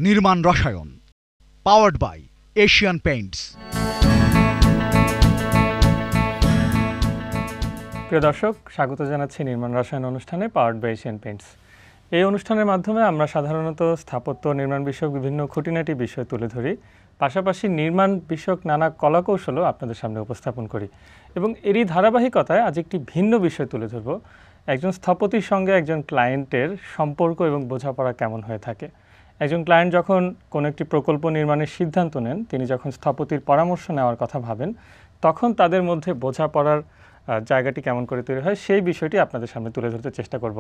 নির্মাণ রসায়ন, powered by Asian Paints. প্রিয় দর্শক, স্বাগত জানাচ্ছি নির্মাণ রসায়ন অনুষ্ঠানে পাওয়ার্ড বাই এশিয়ান পেইন্টস। এই অনুষ্ঠানের মাধ্যমে আমরা সাধারণত স্থাপত্য নির্মাণ বিষয়ক বিভিন্ন খুঁটিনাটি বিষয় তুলে ধরি, পাশাপাশি নির্মাণ বিষয়ক নানা কলাকৌশলও আপনাদের সামনে উপস্থাপন করি। এবং এরই ধারাবাহিকতায় আজ একটি ভিন্ন বিষয় তুলে ধরব, একজন স্থপতির সঙ্গে একজন ক্লায়েন্টের সম্পর্ক এবং বোঝাপড়া কেমন হয়ে থাকে। একজন ক্লায়েন্ট যখন কোনো একটি প্রকল্প নির্মাণের সিদ্ধান্ত নেন, তিনি যখন স্থপতির পরামর্শ নেওয়ার কথা ভাবেন, তখন তাদের মধ্যে বোঝাপড়ার জায়গাটি কেমন করে তৈরি হয় সেই বিষয়টি আপনাদের সামনে তুলে ধরতে চেষ্টা করব।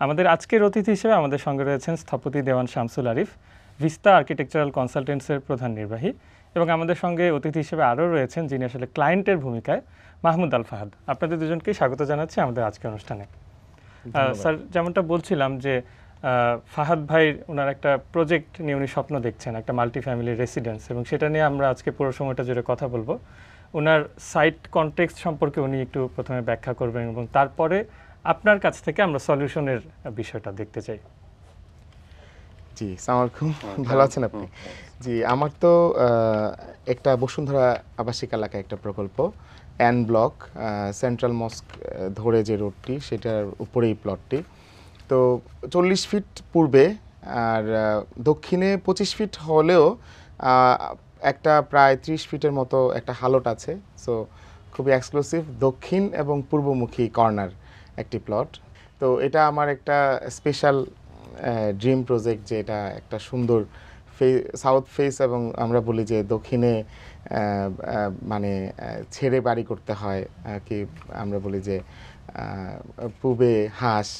আমাদের আজকের অতিথি হিসেবে আমাদের সঙ্গে রয়েছেন স্থপতি দেওয়ান শামসুল আরিফ, ভিস্তা আর্কিটেকচারাল কনসালটেন্টসের প্রধান নির্বাহী, এবং আমাদের সঙ্গে অতিথি হিসেবে আরও রয়েছেন যিনি আসলে ক্লায়েন্টের ভূমিকায় মাহমুদ আল ফাহাদ। আপনাদের দুজনকেই স্বাগত জানাচ্ছি আমাদের আজকের অনুষ্ঠানে। স্যার, যেমনটা বলছিলাম যে ফাহাদ ভাই ওনার একটা প্রজেক্ট নিয়ে উনি স্বপ্ন দেখছেন, একটা মাল্টি ফ্যামিলি রেসিডেন্স, এবং সেটা নিয়ে আমরা আজকে পুরো সময়টা জুড়ে কথা বলবো। ওনার সাইট কনটেক্সট সম্পর্কে উনি একটু প্রথমে ব্যাখ্যা করবেন এবং তারপরে আপনার কাছ থেকে আমরা সলিউশনের বিষয়টা দেখতে চাই। জি, আসসালামু আলাইকুম। ভালো আছেন আপনি? জি, আমার তো একটা বসুন্ধরা আবাসিক এলাকায় একটা প্রকল্প, এন ব্লক, সেন্ট্রাল মস্ক ধরে যে রোডটি, সেটার উপরেই প্লটটি। তো 40 ফিট পূর্বে আর দক্ষিণে 25 ফিট হলেও একটা প্রায় 30 ফিটের মতো একটা হালট আছে। সো খুবই এক্সক্লুসিভ দক্ষিণ এবং পূর্বমুখী কর্নার একটি প্লট। তো এটা আমার একটা স্পেশাল ড্রিম প্রজেক্ট, যে এটা একটা সুন্দর সাউথ ফেস, এবং আমরা বলি যে দক্ষিণে মানে ছেড়ে বাড়ি করতে হয় কি, আমরা বলি যে পূবে হাঁস,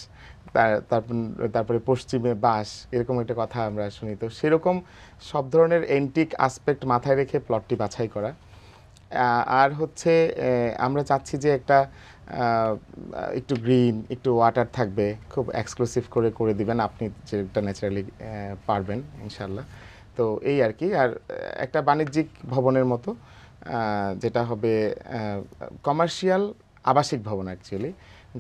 তারপরে পশ্চিমে বাঁশ, এরকম একটা কথা আমরা শুনি। তো সেরকম সব ধরনের এন্টিক আসপেক্ট মাথায় রেখে প্লটটি বাছাই করা। আর হচ্ছে আমরা চাচ্ছি যে একটা একটু গ্রিন, একটু ওয়াটার থাকবে, খুব এক্সক্লুসিভ করে দিবেন আপনি, যেটা ন্যাচারালি পারবেন ইনশাল্লাহ। তো এই আর কি। আর একটা বাণিজ্যিক ভবনের মতো, যেটা হবে কমার্শিয়াল আবাসিক ভবন অ্যাকচুয়ালি,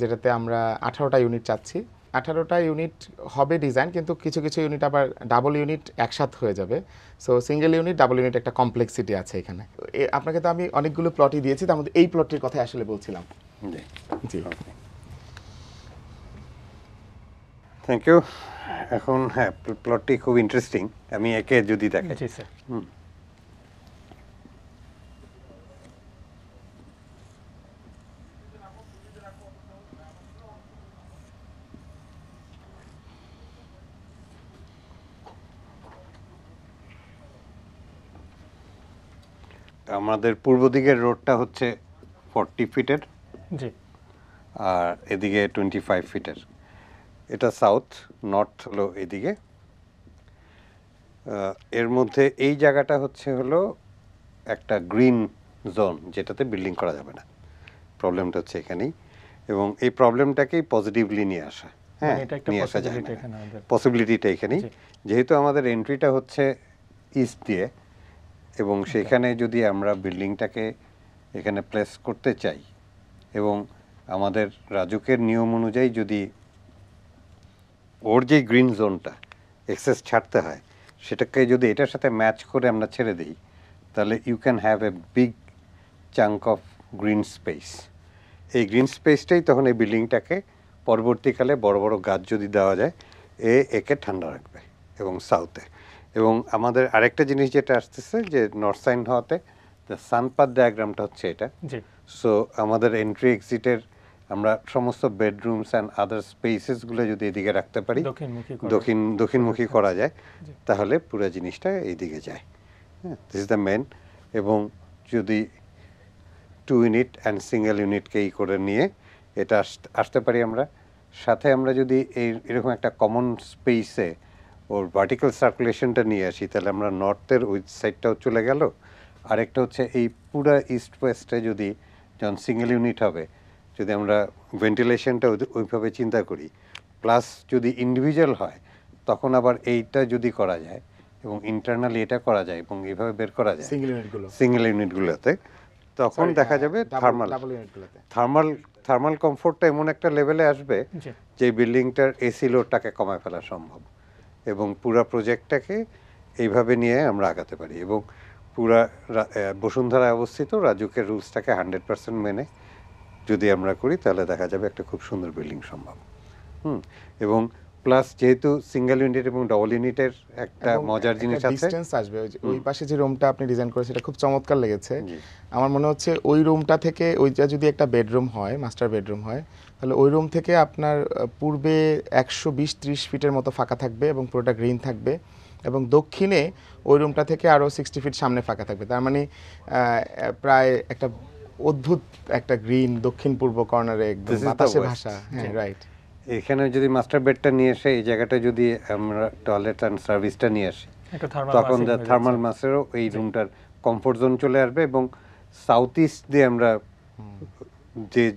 যেটাতে আমরা 18টা ইউনিট চাচ্ছি। 18টা ইউনিট হবে ডিজাইন, কিন্তু কিছু কিছু ইউনিট আবার ডাবল ইউনিট একসাথে হয়ে যাবে। So single unit, double unit একটা কমপ্লেক্সিটি আছে এখানে। আপনাকে তো আমি অনেকগুলো প্লটই দিয়েছি, তার মধ্যে এই প্লটটির কথা আসলে বলছিলাম। জি, থ্যাংক ইউ। এখন হ্যাঁ, প্লটটি খুব ইন্টারেস্টিং। আমি একে যদি দেখি। জি স্যার। আমাদের পূর্ব দিকের রোডটা হচ্ছে 40 ফিটের, জি, আর এদিকে 25 ফিটের। এটা সাউথ, নর্থ হলো এদিকে। এর মধ্যে এই জায়গাটা হলো একটা গ্রিন জোন, যেটাতে বিল্ডিং করা যাবে না। প্রবলেমটা হচ্ছে এখানেই, এবং এই প্রবলেমটাকেই পজিটিভলি নিয়ে আসা। হ্যাঁ, নিয়ে আসা যায় না, পসিবিলিটিটা এখানেই। যেহেতু আমাদের এন্ট্রিটা হচ্ছে ইস্ট দিয়ে, এবং সেখানে যদি আমরা বিল্ডিংটাকে এখানে প্লেস করতে চাই, এবং আমাদের রাজুকের নিয়ম অনুযায়ী যদি ওর যে গ্রিন জোনটা এক্সেস ছাড়তে হয়, সেটাকে যদি এটার সাথে ম্যাচ করে আমরা ছেড়ে দিই, তাহলে you can have a big chunk of green space. এই গ্রিন স্পেসটাই তখন এই বিল্ডিংটাকে পরবর্তীকালে বড় বড় গাছ যদি দেওয়া যায়, একে ঠান্ডা রাখবে। এবং সাউথে, এবং আমাদের আরেকটা জিনিস যেটা আসতেছে, যে নর্থ সাইড হওয়াতে সানপাথ ডায়াগ্রামটা হচ্ছে এটা। সো আমাদের এন্ট্রি এক্সিটের আমরা সমস্ত বেডরুমস অ্যান্ড আদার স্পেসেসগুলো যদি এদিকে রাখতে পারি, দক্ষিণমুখী করা যায়, তাহলে পুরো জিনিসটা এইদিকে যায়। হ্যাঁ, দিস ইজ দ্য মেন। এবং যদি 2 ইউনিট অ্যান্ড সিঙ্গেল ইউনিটকে করে নিয়ে এটা আসতে পারি আমরা, সাথে আমরা যদি এরকম একটা কমন স্পেসে ওর ভার্টিক্যাল সার্কুলেশনটা নিয়ে আসি, তাহলে আমরা নর্থের ওই সাইডটাও চলে গেল। আরেকটা হচ্ছে এই পুরা ইস্ট ওয়েস্টে যদি যখন সিঙ্গেল ইউনিট হবে, যদি আমরা ভেন্টিলেশনটা ওইভাবে চিন্তা করি, প্লাস যদি ইন্ডিভিজুয়াল হয়, তখন আবার এইটা যদি করা যায় এবং ইন্টারনালি এটা করা যায় এবং এইভাবে বের করা যায় সিঙ্গেল ইউনিটগুলোতে, তখন দেখা যাবে থার্মাল কমফোর্টটা এমন একটা লেভেলে আসবে যে বিল্ডিংটার এসি লোডটাকে কমায় ফেলা সম্ভব, এবং পুরো প্রজেক্টটাকে এইভাবে নিয়ে আমরা আগাতে পারি। এবং পুরা বসুন্ধরায় অবস্থিত রাজুকের রুলসটাকে 100% মেনে যদি আমরা করি তাহলে দেখা যাবে একটা খুব সুন্দর বিল্ডিং সম্ভব। এবং প্লাস যেহেতু সিঙ্গেল ইউনিট এবং ডবল ইউনিটের একটা মজার জিনিস আছে, ডিসটেন্স আসবে। ওই পাশে যে রুমটা আপনি ডিজাইন করেছেন এটা খুব চমৎকার লেগেছে আমার মনে হচ্ছে। ওই রুমটা থেকে ওইটা যদি একটা বেডরুম হয়, মাস্টার বেডরুম হয়, তাহলে ওই রুম থেকে আপনার পূর্বে 120-30 ফিটের মতো ফাঁকা থাকবে এবং পুরোটা গ্রিন থাকবে, এবং দক্ষিণে ওই রুমটা থেকে আরও 60 ফিট সামনে ফাঁকা থাকবে। তার মানে প্রায় একটা অদ্ভুত একটা গ্রিন দক্ষিণ পূর্ব কর্নারে একদম বাতাসে ভাষা। হ্যাঁ, রাইট। এখানে যদি মাস্টার বেডটা নিয়ে এসে এই জায়গাটা যদি আমরা টয়লেট অ্যান্ড সার্ভিসটা নিয়ে আসি, তখন থার্মাল মাসেরও এই রুমটার কমফোর্ট জোন চলে আসবে। এবং সাউথ ইস্ট দিয়ে আমরা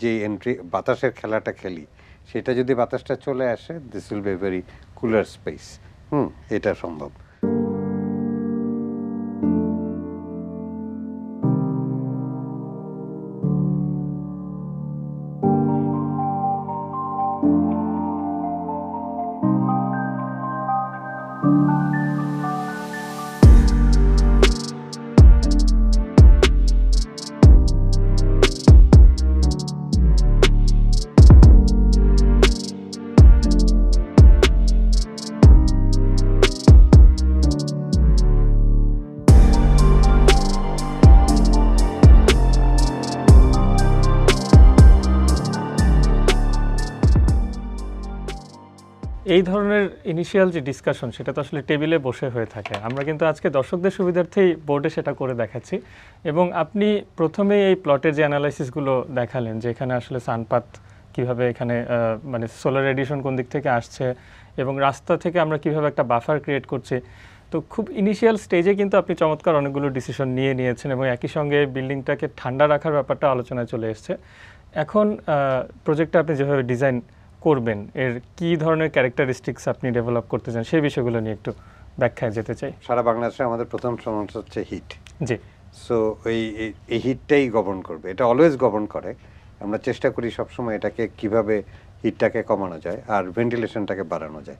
যে এন্ট্রি বাতাসের খেলাটা খেলি, সেটা যদি বাতাসটা চলে আসে, this will be very cooler space. এটা সম্ভব। এই ধরনের ইনিশিয়াল যে ডিসকাশন সেটা তো আসলে টেবিলে বসে হয়ে থাকে। আমরা কিন্তু আজকে দর্শকদের সুবিধার্থেই বোর্ডে সেটা করে দেখাচ্ছি। এবং আপনি প্রথমে এই প্লটের যে অ্যানালাইসিসগুলো দেখালেন যে এখানে আসলে সানপাত কিভাবে এখানে মানে সোলার রেডিয়েশন কোন দিক থেকে আসছে এবং রাস্তা থেকে আমরা কিভাবে একটা বাফার ক্রিয়েট করছি, তো খুব ইনিশিয়াল স্টেজে কিন্তু আপনি চমৎকার অনেকগুলো ডিসিশন নিয়েছেন এবং একই সঙ্গে বিল্ডিংটাকে ঠান্ডা রাখার ব্যাপারটা আলোচনায় চলে এসছে। এখন প্রজেক্টটা আপনি যেভাবে ডিজাইন করবেন, এর কি ধরনের ক্যারেক্টারিস্টিক্স আপনি ডেভেলপ করতে চান সেই বিষয়গুলো নিয়ে একটু ব্যাখ্যায় যেতে চাই। সারা বাংলাদেশে আমাদের প্রথম সমস্যা হচ্ছে হিট। জি। সো এই হিটটাই গভর্ন করবে, এটা অলওয়েজ গভর্ন করে। আমরা চেষ্টা করি সবসময় এটাকে কিভাবে হিটটাকে কমানো যায় আর ভেন্টিলেশনটাকে বাড়ানো যায়।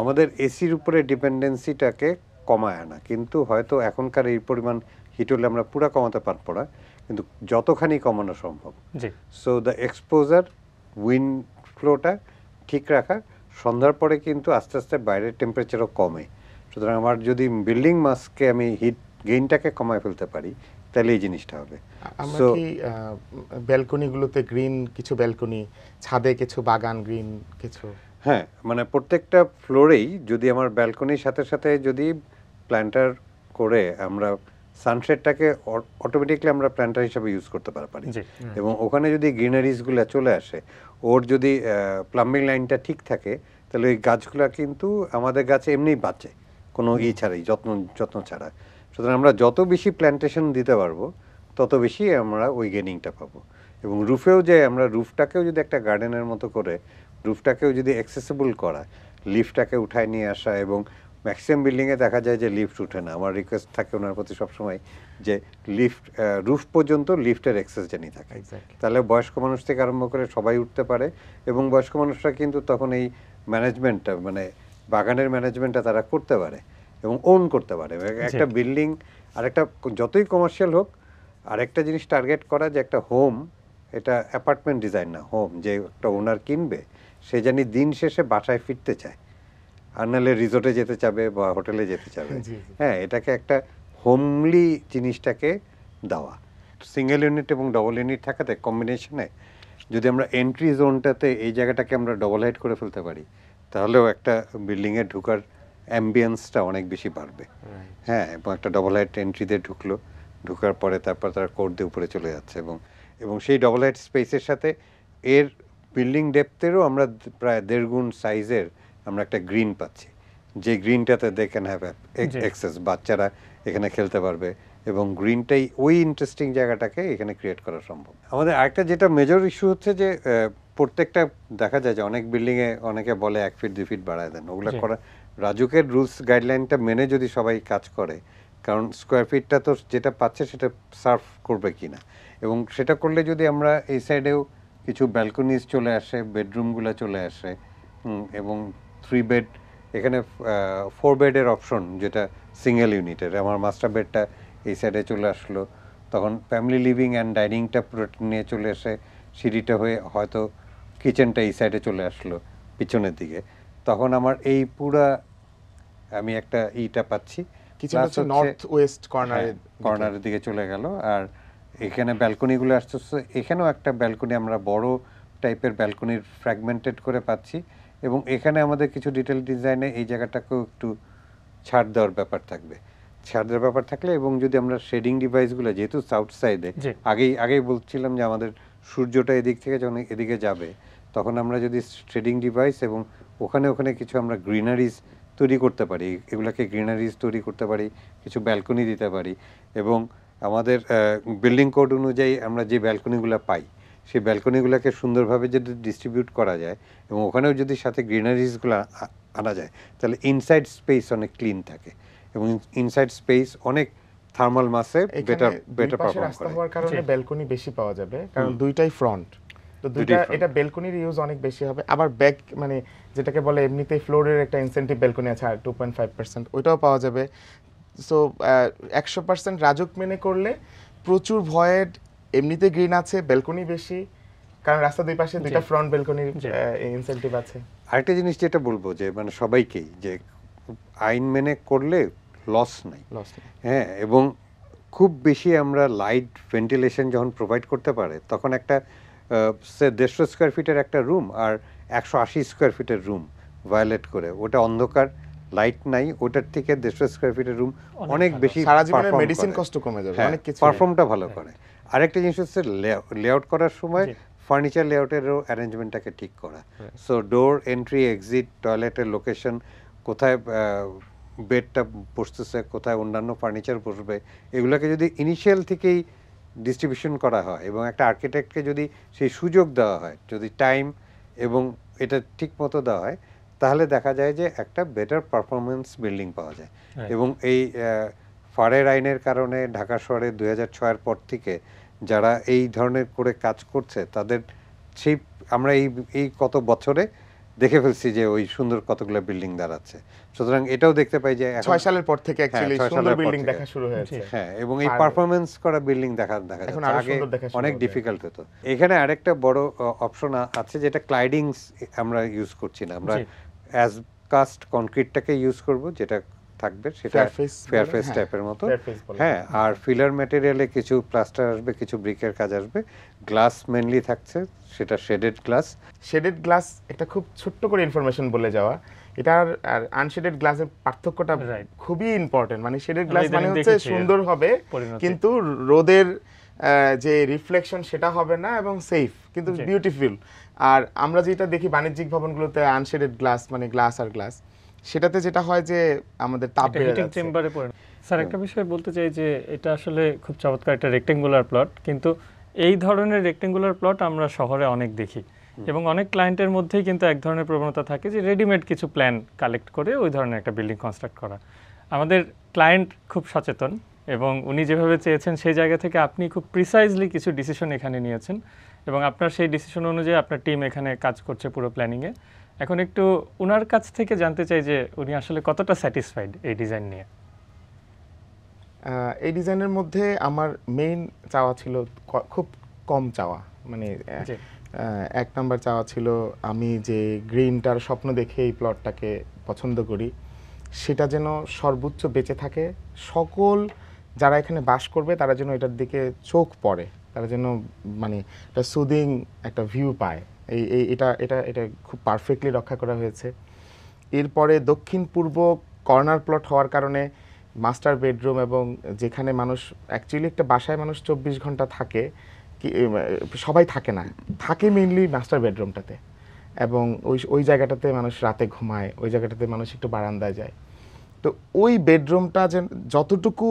আমাদের এসির উপরে ডিপেন্ডেন্সিটাকে কমায় আনা, কিন্তু হয়তো এখনকার এই পরিমাণ হিট হলে আমরা পুরো কমাতে পারবো না, কিন্তু যতখানি কমানো সম্ভব। জি। সো দ্য এক্সপোজার, উইন্ড ফ্লোটা ঠিক রাখা, সন্ধ্যার পরে কিন্তু আস্তে আস্তে বাইরের টেম্পারেচারও কমে। সুতরাং আমার যদি বিল্ডিং মাসকে আমি হিট গেইনটাকে কমায় ফেলতে পারি, তাহলে এই জিনিসটা হবে। আমরা কি ব্যালকনিগুলোতে গ্রিন কিছু ব্যালকনি, ছাদে কিছু বাগান গ্রিন কিছু? হ্যাঁ, মানে প্রত্যেকটা ফ্লোরেই যদি আমার ব্যালকনির সাথে সাথে যদি প্ল্যান্টার করে আমরা সানশেডটাকে অটোমেটিকলি আমরা প্ল্যান্টার হিসেবে ইউজ করতে পারি। এবং ওখানে যদি গ্রিনারিজগুলো চলে আসে, ওর যদি প্লাম্বিং লাইনটা ঠিক থাকে, তাহলে ওই গাছগুলো কিন্তু আমাদের গাছে এমনিই বাঁচে, কোনো ছাড়াই, যত্ন ছাড়া। সুতরাং আমরা যত বেশি প্ল্যান্টেশন দিতে পারবো তত বেশি আমরা ওই গেনিংটা পাবো। এবং রুফেও যে আমরা রুফটাকেও যদি একটা গার্ডেনের মতো করে রুফটাকেও যদি অ্যাক্সেসিবল করা, লিফটটাকে উঠায় নিয়ে আসা, এবং ম্যাক্সিমাম বিল্ডিংয়ে দেখা যায় যে লিফট উঠে না। আমার রিকোয়েস্ট থাকে ওনার প্রতি সবসময় যে লিফট রুফ পর্যন্ত লিফটের অ্যাক্সেস জানি থাকে, তাহলে বয়স্ক মানুষ থেকে আরম্ভ করে সবাই উঠতে পারে। এবং বয়স্ক মানুষরা কিন্তু তখন এই ম্যানেজমেন্টটা, মানে বাগানের ম্যানেজমেন্টটা তারা করতে পারে এবং ওন করতে পারে। একটা বিল্ডিং আর একটা যতই কমার্শিয়াল হোক, আর একটা জিনিস টার্গেট করা যে একটা হোম, এটা অ্যাপার্টমেন্ট ডিজাইন না, হোম যে একটা ওনার কিনবে সে জানি দিন শেষে বাসায় ফিরতে চায়, আর নাহলে রিসোর্টে যেতে চাবে বা হোটেলে যেতে চাবে। হ্যাঁ, এটাকে একটা হোমলি জিনিসটাকে দেওয়া। সিঙ্গেল ইউনিট এবং ডবল ইউনিট থাকাতে কম্বিনেশনে যদি আমরা এন্ট্রি জোনটাতে এই জায়গাটাকে আমরা ডবল হাইট করে ফেলতে পারি, তাহলেও একটা বিল্ডিংয়ে ঢুকার অ্যাম্বিয়েন্সটা অনেক বেশি বাড়বে। হ্যাঁ, এবং একটা ডবল হাইট এন্ট্রি দিয়ে ঢুকার পরে তারপর তারা কোড দিয়ে উপরে চলে যাচ্ছে, এবং সেই ডবল হাইট স্পেসের সাথে এর বিল্ডিং ডেপথেরও আমরা প্রায় 1.5 গুণ সাইজের আমরা একটা গ্রিন পাচ্ছি, যে গ্রিনটাতে দে ক্যান হ্যাভ অ্যাক্সেস, বাচ্চারা এখানে খেলতে পারবে, এবং গ্রিনটাই ওই ইন্টারেস্টিং জায়গাটাকে এখানে ক্রিয়েট করা সম্ভব। আমাদের আরেকটা যেটা মেজর ইস্যু হচ্ছে যে প্রত্যেকটা দেখা যায় যে অনেক বিল্ডিংয়ে অনেকে বলে 1 ফিট 2 ফিট বাড়ায় দেন, ওগুলো করা রাজুকের রুলস গাইডলাইনটা মেনে যদি সবাই কাজ করে, কারণ স্কোয়ার ফিটটা তো যেটা পাচ্ছে সেটা সার্ভ করবে কিনা, এবং সেটা করলে যদি আমরা এই সাইডেও কিছু ব্যালকনিজ চলে আসে, বেডরুমগুলো চলে আসে, এবং 3 বেড এখানে 4 বেডের অপশন, যেটা সিঙ্গেল ইউনিটের। আমার মাস্টার বেডটা এই সাইডে চলে আসলো, তখন ফ্যামিলি লিভিং অ্যান্ড ডাইনিংটা পুরো নিয়ে চলে এসে সিঁড়িটা হয়ে হয়তো কিচেনটা এই সাইডে চলে আসলো পিছনের দিকে, তখন আমার এই পুরা আমি একটা ইটা পাচ্ছি। কিচেন হচ্ছে নর্থ ওয়েস্ট কর্নারের দিকে চলে গেল। আর এখানে ব্যালকনিগুলো আসছে, এখানেও একটা ব্যালকনি আমরা বড় টাইপের ব্যালকনির ফ্র্যাগমেন্টেড করে পাচ্ছি। এবং এখানে আমাদের কিছু ডিটেল ডিজাইনে এই জায়গাটাকেও একটু ছাড় দেওয়ার ব্যাপার থাকবে, ছাড় দেওয়ার ব্যাপার থাকলে। এবং যদি আমরা শেডিং ডিভাইসগুলো, যেহেতু সাউথ সাইডে, আগেই বলছিলাম যে আমাদের সূর্যটা এদিক থেকে যখন এদিকে যাবে, তখন আমরা যদি শেডিং ডিভাইস এবং ওখানে কিছু আমরা গ্রিনারিজ তৈরি করতে পারি, এগুলাকে গ্রিনারিজ তৈরি করতে পারি, কিছু ব্যালকনি দিতে পারি। এবং আমাদের বিল্ডিং কোড অনুযায়ী আমরা যে ব্যালকনিগুলো পাই, সেই ব্যালকনিগুলোকে সুন্দরভাবে যদি ডিস্ট্রিবিউট করা যায় এবং ওখানেও যদি সাথে গ্রিনারিজগুলো আনা যায়, তাহলে ইনসাইড স্পেস অনেক ক্লিন থাকে এবং ইনসাইড স্পেস অনেক থার্মাল মাসে বেটার পারফর্ম করে। হওয়ার কারণে ব্যালকনি বেশি পাওয়া যাবে, কারণ দুইটাই ফ্রন্ট, তো দুইটা এটা ব্যালকনির ইউজ অনেক বেশি হবে। আবার ব্যাক মানে যেটাকে বলে এমনিতেই ফ্লোরের একটা ইনসেন্টিভ ব্যালকনি আছে আর 2.5%, ওইটাও পাওয়া যাবে। সো 100% রাজুক মেনে করলে প্রচুর ভয়েড, এমনিতে গ্রিন আছে, ব্যালকনি বেশি, কারণ রাস্তা দুই পাশে দুইটা ফ্রন্ট ব্যালকনির ইনসেন্টিভ আছে। আরেকটা জিনিস যেটা বলবো যে মানে সবাইকেই, যে আইন মেনে করলে লস নাই, হ্যাঁ। এবং খুব বেশি আমরা লাইট ভেন্টিলেশন যখন প্রোভাইড করতে পারে, তখন একটা 150 স্কোয়ার ফিটের একটা রুম আর 180 স্কোয়ার ফিটের রুম ভায়োলেট করে, ওটা অন্ধকার, লাইট নাই, ওটার থেকে 150 স্কোয়ার ফিটের রুম অনেক বেশি সারা জীবনের মেডিসিন কষ্ট কমে যাবে, অনেক কিছু পারফর্মটা ভালো করে। আরেকটা জিনিস হচ্ছে লেআউট করার সময় ফার্নিচার লেআউটেরও অ্যারেঞ্জমেন্টটাকে ঠিক করা। সো ডোর, এন্ট্রি, এক্সিট, টয়লেটের লোকেশন, কোথায় বেডটা বসতেছে, কোথায় অন্যান্য ফার্নিচার বসবে, এগুলোকে যদি ইনিশিয়াল থেকেই ডিস্ট্রিবিউশন করা হয় এবং একটা আর্কিটেক্টকে যদি সেই সুযোগ দেওয়া হয়, যদি টাইম এবং এটা ঠিক মতো দেওয়া হয়, তাহলে দেখা যায় যে একটা বেটার পারফরমেন্স বিল্ডিং পাওয়া যায়। এবং এই ফারের আইনের কারণে ঢাকা শহরে 2006-এর পর থেকে যারা এই ধরনের করে কাজ করছে, তাদের সেই আমরা এই কত বছরে দেখে ফেলছি যে ওই সুন্দর কতগুলো বিল্ডিং দাঁড়াচ্ছে। সুতরাং এটাও দেখতে পাই যে 6 সালের পর থেকে অ্যাকচুয়ালি সুন্দর বিল্ডিং দেখা শুরু হয়েছে। হ্যাঁ, এবং এই পারফরম্যান্স করা বিল্ডিং দেখা আগে অনেক ডিফিকাল্ট হতো। এখানে আরেকটা বড় অপশন আছে, যেটা ক্লাইডিংস আমরা ইউজ করছি না, আমরা অ্যাজ কাস্ট কনক্রিটটাকে ইউজ করব, যেটা থাকবে সেটা ফেয়ার ফেস টাইপের মতো। হ্যাঁ, আর ফিলার ম্যাটেরিয়ালে কিছু প্লাস্টার আসবে, কিছু ব্রিকের কাজ আসবে, গ্লাস মেইনলি থাকছে, সেটা শেডেড গ্লাস। শেডেড গ্লাস একটা খুব ছোট্ট করে ইনফরমেশন বলে যাওয়া, এটার আর আনশেডেড গ্লাসের পার্থক্যটা খুবই ইম্পর্টেন্ট। মানে শেডেড গ্লাস মানে হচ্ছে সুন্দর হবে কিন্তু রোদের যে রিফ্লেকশন সেটা হবে না এবং সেফ কিন্তু বিউটিফুল। আর আমরা যেটা দেখি বাণিজ্যিক ভবনগুলোতে আনশেডেড গ্লাস মানে গ্লাস আর গ্লাস, সেটাতে যেটা হয় যে আমাদের তাপ বেড়ে যাচ্ছে। স্যার একটা বিষয় বলতে চাই যে এটা আসলে খুব চমৎকার একটা রেক্টেঙ্গুলার প্লট, কিন্তু এই ধরনের রেক্টেঙ্গুলার প্লট আমরা শহরে অনেক দেখি এবং অনেক ক্লায়েন্টের মধ্যেই কিন্তু এক ধরনের প্রবণতা থাকে যে রেডিমেড কিছু প্ল্যান কালেক্ট করে ওই ধরনের একটা বিল্ডিং কনস্ট্রাক্ট করা। আমাদের ক্লায়েন্ট খুব সচেতন এবং উনি যেভাবে চেয়েছেন সেই জায়গা থেকে আপনি খুব প্রিসাইজলি কিছু ডিসিশন এখানে নিয়েছেন এবং আপনার সেই ডিসিশন অনুযায়ী আপনার টিম এখানে কাজ করছে পুরো প্ল্যানিংয়ে। এখন একটু ওনার কাছ থেকে জানতে চাই যে উনি আসলে কতটা স্যাটিসফাইড এই ডিজাইন নিয়ে। এই ডিজাইনের মধ্যে আমার মেইন চাওয়া ছিল খুব কম চাওয়া, মানে 1 নাম্বার চাওয়া ছিল আমি যে গ্রিনটার স্বপ্ন দেখে এই প্লটটাকে পছন্দ করি, সেটা যেন সর্বোচ্চ বেঁচে থাকে, সকল যারা এখানে বাস করবে তারা যেন এটার দিকে চোখ পড়ে, তারা যেন মানে একটা সুদিং একটা ভিউ পায়। এটা এটা এটা খুব পারফেক্টলি রক্ষা করা হয়েছে। এরপরে দক্ষিণ পূর্ব কর্নার প্লট হওয়ার কারণে মাস্টার বেডরুম এবং যেখানে মানুষ অ্যাকচুয়ালি একটা বাসায় মানুষ 24 ঘন্টা থাকে, সবাই থাকে না, থাকে মেইনলি মাস্টার বেডরুমটাতে, এবং ওই জায়গাটাতে মানুষ রাতে ঘুমায়, ওই জায়গাটাতে মানুষ একটু বারান্দায় যায়। তো ওই বেডরুমটা যে যতটুকু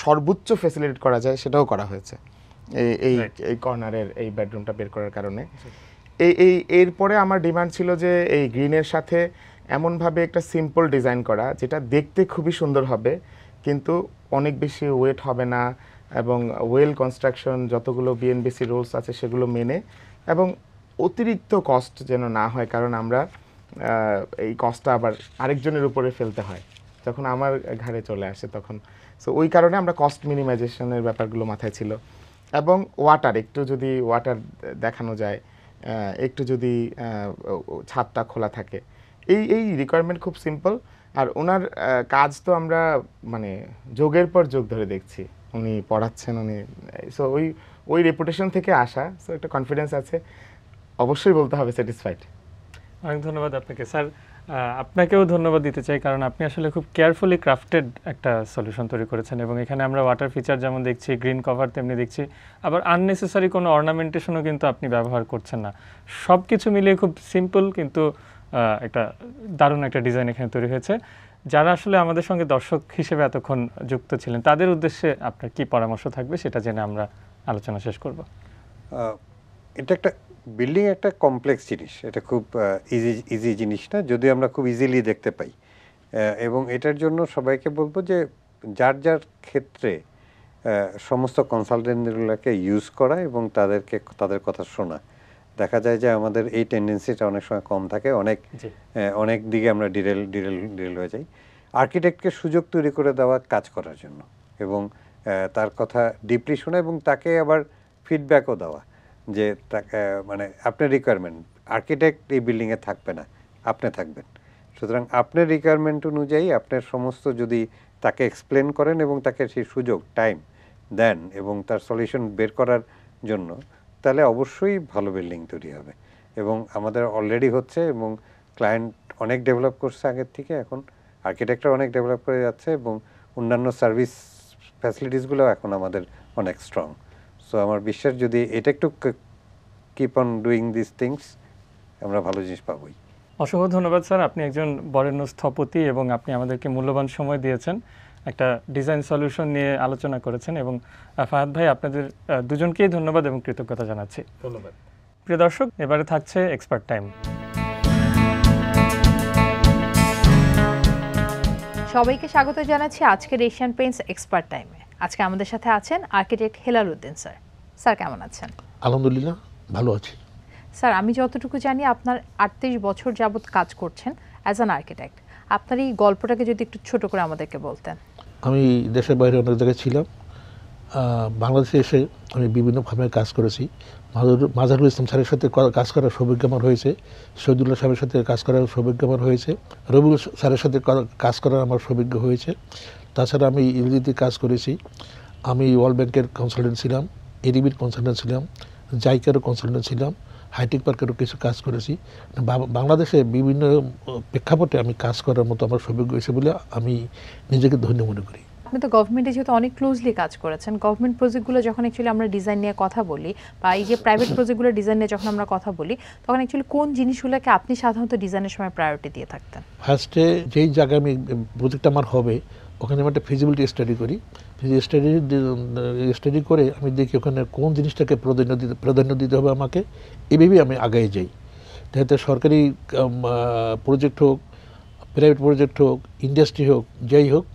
সর্বোচ্চ ফ্যাসিলিটেট করা যায় সেটাও করা হয়েছে এই কর্নারের এই বেডরুমটা বের করার কারণে। এরপরে আমার ডিমান্ড ছিল যে এই গ্রিনের সাথে এমনভাবে একটা সিম্পল ডিজাইন করা যেটা দেখতে খুবই সুন্দর হবে কিন্তু অনেক বেশি ওয়েট হবে না, এবং ওয়েল কনস্ট্রাকশন যতগুলো বিএনবিসি রুলস আছে সেগুলো মেনে, এবং অতিরিক্ত কস্ট যেন না হয়, কারণ আমরা এই কষ্টটা আবার আরেকজনের উপরে ফেলতে হয়, যখন আমার ঘাড়ে চলে আসে তখন। সো ওই কারণে আমরা কস্ট মিনিমাইজেশনের ব্যাপারগুলো মাথায় ছিল। এবং ওয়াটার, একটু যদি ওয়াটার দেখানো যায়, একটু যদি ছাদটা খোলা থাকে, এই রিকোয়ারমেন্ট খুব সিম্পল। আর ওনার কাজ তো আমরা মানে যোগের পর যোগ ধরে দেখছি, উনি পড়াচ্ছেন, উনি সো ওই রেপুটেশন থেকে আসা, সো একটা কনফিডেন্স আছে, অবশ্যই বলতে হবে স্যাটিসফাইড। অনেক ধন্যবাদ আপনাকে স্যার। আপনাকেও ধন্যবাদ দিতে চাই, কারণ আপনি আসলে খুব কেয়ারফুলি ক্রাফটেড একটা সলিউশন তৈরি করেছেন, এবং এখানে আমরা ওয়াটার ফিচার যেমন দেখছি, গ্রিন কভার তেমনি দেখছি, আবার আননেসেসারি কোনো অর্নামেন্টেশনও কিন্তু আপনি ব্যবহার করছেন না। সব কিছু মিলিয়ে খুব সিম্পল কিন্তু একটা দারুণ একটা ডিজাইন এখানে তৈরি হয়েছে। যারা আসলে আমাদের সঙ্গে দর্শক হিসেবে এতক্ষণ যুক্ত ছিলেন, তাদের উদ্দেশ্যে আপনার কি পরামর্শ থাকবে সেটা জেনে আমরা আলোচনা শেষ করব। এটা একটা বিল্ডিং একটা কমপ্লেক্স জিনিস, এটা খুব ইজি জিনিস না, যদি আমরা খুব ইজিলি দেখতে পাই। এবং এটার জন্য সবাইকে বলবো যে যার যার ক্ষেত্রে সমস্ত কনসালটেন্টগুলোকে ইউজ করা এবং তাদের কথা শোনা। দেখা যায় যে আমাদের এই টেন্ডেন্সিটা অনেক সময় কম থাকে, অনেক দিকে আমরা ডিরেল হয়ে যাই। আর্কিটেক্টকে সুযোগ তৈরি করে দেওয়া কাজ করার জন্য, এবং তার কথা ডিপলি শোনা, এবং তাকে আবার ফিডব্যাকও দেওয়া যে মানে আপনার রিকোয়ারমেন্ট, আর্কিটেক্ট এই বিল্ডিংয়ে থাকবে না, আপনি থাকবেন, সুতরাং আপনার রিকোয়ারমেন্ট অনুযায়ী আপনার সমস্ত যদি তাকে এক্সপ্লেন করেন এবং তাকে সেই সুযোগ টাইম দেন এবং তার সলিউশন বের করার জন্য, তাহলে অবশ্যই ভালো বিল্ডিং তৈরি হবে। এবং আমাদের অলরেডি হচ্ছে, এবং ক্লায়েন্ট অনেক ডেভেলপ করছে আগের থেকে, এখন আর্কিটেক্টরা অনেক ডেভেলপ করে যাচ্ছে, এবং অন্যান্য সার্ভিস ফ্যাসিলিটিসগুলো এখন আমাদের অনেক স্ট্রং। সো আমার বিশ্বাস যদি এটা একটু keep on doing this things, আমরা ভালো জিনিস পাবোই। অসংখ্য ধন্যবাদ স্যার, আপনি একজন বরেণ্য স্থপতি এবং আপনি আমাদেরকে মূল্যবান সময় দিয়েছেন, একটা ডিজাইন সলিউশন নিয়ে আলোচনা করেছেন। এবং ফাহাদ ভাই, আপনাদের দুজনকেই ধন্যবাদ এবং কৃতজ্ঞতা জানাচ্ছি। ধন্যবাদ। প্রিয় দর্শক, এবারে থাকছে এক্সপার্ট টাইম। সবাইকে স্বাগত জানাচ্ছি আজকের এশিয়ান পেইন্টস এক্সপার্ট টাইমে। আজকে আমাদের সাথে আছেন architect Helal Uddin sir. Sir কেমন আছেন? আলহামদুলিল্লাহ ভালো আছি। স্যার, আমি যতটুকু জানি আপনার 38 বছর যাবত কাজ করছেন অ্যাজ অ্যান আর্কিটেক্ট। আপনার এই গল্পটাকে যদি একটু ছোট করে আমাদেরকে বলতেন। আমি দেশের বাইরে অনেক জায়গায় ছিলাম, বাংলাদেশে এসে আমি বিভিন্ন ফার্মে কাজ করেছি। মাজারুল ইসলাম স্যারের সাথে কাজ করার সৌভাগ্য আমার হয়েছে, শহীদুল্লাহ সাহেবের সাথে কাজ করার সৌভাগ্য আমার হয়েছে, রবিউল স্যারের সাথে কাজ করার আমার সৌভাগ্য হয়েছে। তাছাড়া আমি ইউজিতে কাজ করেছি, আমি ওয়ার্ল্ড ব্যাংকের কনসালটেন্ট ছিলাম, এডিবির কনসালটেন্ট ছিলাম, জাইকারও কনসালটেন্ট ছিলাম, হাইটেক পার্কেরও কিছু কাজ করেছি। বাংলাদেশে বিভিন্ন প্রেক্ষাপটে আমি কাজ করার মতো আমার সৌভাগ্য হয়েছে বলে আমি নিজেকে ধন্য মনে করি। আপনি তো গভর্নমেন্টে যেহেতু অনেক ক্লোজলি কাজ করেছেন, গভর্নমেন্ট প্রজেক্টগুলো যখন অ্যাকচুয়ালি আমরা ডিজাইন নিয়ে কথা বলি, বা এই যে প্রাইভেট প্রজেক্টগুলো ডিজাইন নিয়ে যখন আমরা কথা বলি, তখন অ্যাকচুয়ালি কোন জিনিসগুলোকে আপনি সাধারণত ডিজাইনের সময় প্রায়োরিটি দিয়ে থাকতেন? ফার্স্টে যেই জায়গায় আমি প্রজেক্ট আমার হবে ওখানে আমি একটা ফিজিবিলিটি স্টাডি করি। স্টাডি করে আমি দেখি ওখানে কোন জিনিসটাকে প্রাধান্য দিতে হবে আমাকে, এভাবেই আমি আগায় যাই। যাতে সরকারি প্রজেক্ট হোক, প্রাইভেট প্রজেক্ট হোক, ইন্ডাস্ট্রি হোক, যাই হোক,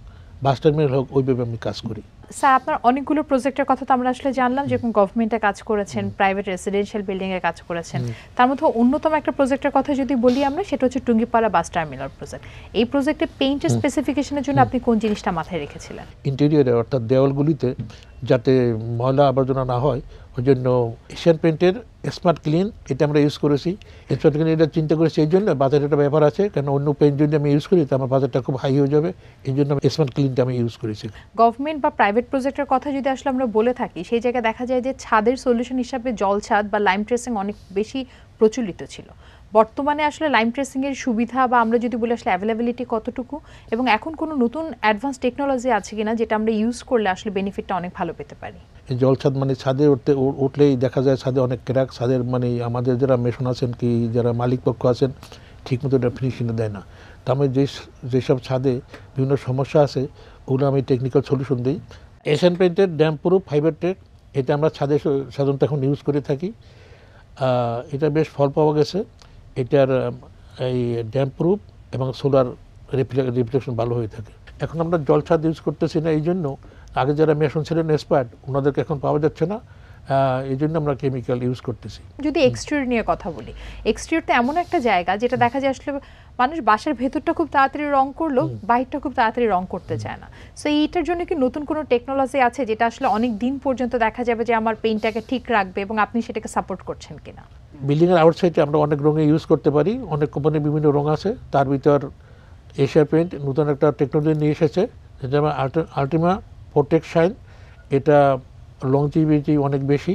বাস টার্মিনাল হোক, ওইভাবে আমি কাজ করি। স্যার, আপনার অনেকগুলো প্রজেক্টের কথা তো আমরা আসলে জানলাম, যেরকম গভর্নমেন্টে কাজ করেছেন, প্রাইভেট রেসিডেন্সিয়াল বিল্ডিংয়ে কাজ করেছেন। তার মধ্যে অন্যতম একটা প্রজেক্টের কথা যদি বলি আমরা, সেটা হচ্ছে টুঙ্গিপাড়া বাস টার্মিনাল প্রজেক্ট। এই প্রজেক্টে পেইন্টের স্পেসিফিকেশনের জন্য আপনি কোন জিনিসটা মাথায় রেখেছিলেন? ইন্টেরিয়রে অর্থাৎ দেওয়ালগুলিতে যাতে ময়লা আবর্জনা না হয়, ওই জন্য এশিয়ান পেইন্টের স্মার্ট ক্লিন এটা আমরা ইউজ করেছি। স্মার্ট ক্লিন এটা চিন্তা করেছি এই জন্য, বাজারের একটা ব্যাপার আছে, কারণ অন্য পেইন্ট যদি আমি ইউজ করি তো আমার বাজারটা খুব হাই হয়ে যাবে, এই জন্য স্মার্ট ক্লিনটা আমি ইউজ করেছি। গভর্নমেন্ট বা প্রাইভেট প্রজেক্টের কথা যদি আসলে আমরা বলে থাকি, সেই জায়গায় দেখা যায় যে ছাদের সলিউশন হিসাবে জল ছাদ বা লাইম ট্রেসিং অনেক বেশি প্রচলিত ছিল। বর্তমানে আসলে লাইম ট্রেসিংয়ের সুবিধা বা আমরা যদি বলি আসলে অ্যাভেলেবিলিটি কতটুকু, এবং এখন কোনো নতুন অ্যাডভান্স টেকনোলজি আছে কিনা যেটা আমরা ইউজ করলে আসলে বেনিফিটটা অনেক ভালো পেতে পারি? জল ছাদ মানে ছাদে উঠলেই দেখা যায় ছাদে অনেক ক্র্যাক, ছাদের মানে আমাদের যারা মেশন আছেন কি যারা মালিক পক্ষ আছেন ঠিকমতো এটা ফিনিশিং দেয় না। তো আমি যেসব ছাদে বিভিন্ন সমস্যা আছে ওগুলো আমি টেকনিক্যাল সলিউশন দিই। এশিয়ান পেইন্টের ড্যাম্প প্রুফ ফাইবার টেক এটা আমরা ছাদে সাধারণত এখন ইউজ করে থাকি। এটা বেশ ফল পাওয়া গেছে। এটার এই ড্যাম্প প্রুফ এবং সোলার রিফ্লেকশন ভালো হয়ে থাকে। এখন আমরা জল ছাদ ইউজ করতেছি না, এই জন্য আগে যারা মেশন ছিলেন এক্সপার্ট ওনাদেরকে এখন পাওয়া যাচ্ছে না, এই জন্য আমরা কেমিক্যাল ইউজ করতেছি। যদি এক্সটেরিয়র নিয়ে কথা বলি, এক্সটেরিয়র তো এমন একটা জায়গা যেটা দেখা যায় আসলে মানুষ বাসার ভেতরটা খুব তাড়াতাড়ি রং করলো, বাইরটা খুব তাড়াতাড়ি রং করতে চায় না। সো এইটার জন্য কি নতুন কোনো টেকনোলজি আছে যেটা আসলে অনেক দিন পর্যন্ত দেখা যাবে যে আমার পেইন্টটাকে ঠিক রাখবে এবং আপনি সেটাকে সাপোর্ট করছেন কিনা? বিল্ডিংয়ের আউটসাইডে আমরা অনেক রঙে ইউজ করতে পারি, অনেক কোম্পানির বিভিন্ন রং আছে, তার ভিতর এশিয়া পেইন্ট নতুন একটা টেকনোলজি নিয়ে এসেছে যেটা আমার আল্টিমা প্রোটেক্ট শাইন। এটা লংজিভিটি অনেক বেশি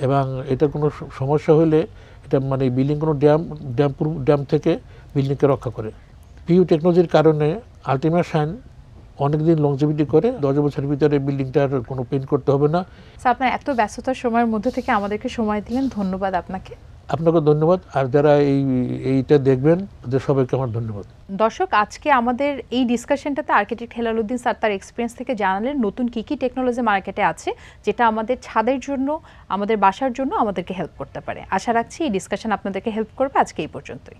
এবং এটার কোনো সমস্যা হলে এটা মানে বিল্ডিং কোনো ড্যাম থেকে বিল্ডিংকে রক্ষা করে। পিইউ টেকনোলজির কারণে আল্টিমা শাইন অনেক দিন লংজিভিটি করে, 10 বছরের ভিতরে বিল্ডিংটার কোনো পেইন্ট করতে হবে না। স্যার আপনার এত ব্যস্ততার সময়ের মধ্যে থেকে আমাদেরকে সময় দিলেন, ধন্যবাদ আপনাকে। আপনাকে ধন্যবাদ, আর যারা এইটা দেখবেন তাদের সবাইকে আমার ধন্যবাদ। দর্শক, আজকে আমাদের এই ডিসকাশনটাতে আর্কিটেক্ট হেলালুদ্দিন স্যার তার এক্সপিরিয়েন্স থেকে জানালেন নতুন কী কী টেকনোলজি মার্কেটে আছে যেটা আমাদের ছাদের জন্য, আমাদের বাসার জন্য আমাদেরকে হেল্প করতে পারে। আশা রাখছি এই ডিসকাশন আপনাদেরকে হেল্প করবে। আজকে এই পর্যন্তই।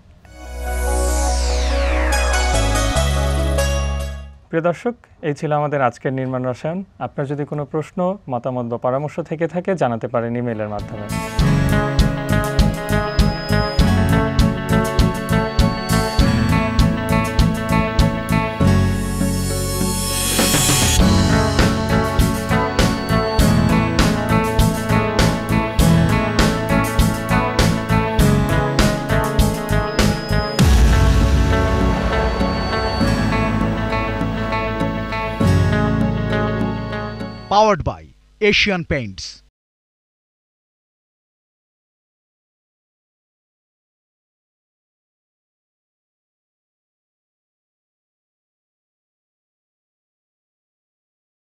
প্রিয় দর্শক, এই ছিল আমাদের আজকের নির্মাণ রসায়ন। আপনার যদি কোনো প্রশ্ন, মতামত বা পরামর্শ থেকে থাকে জানাতে পারেন ইমেইলের মাধ্যমে। Powered by Asian Paints.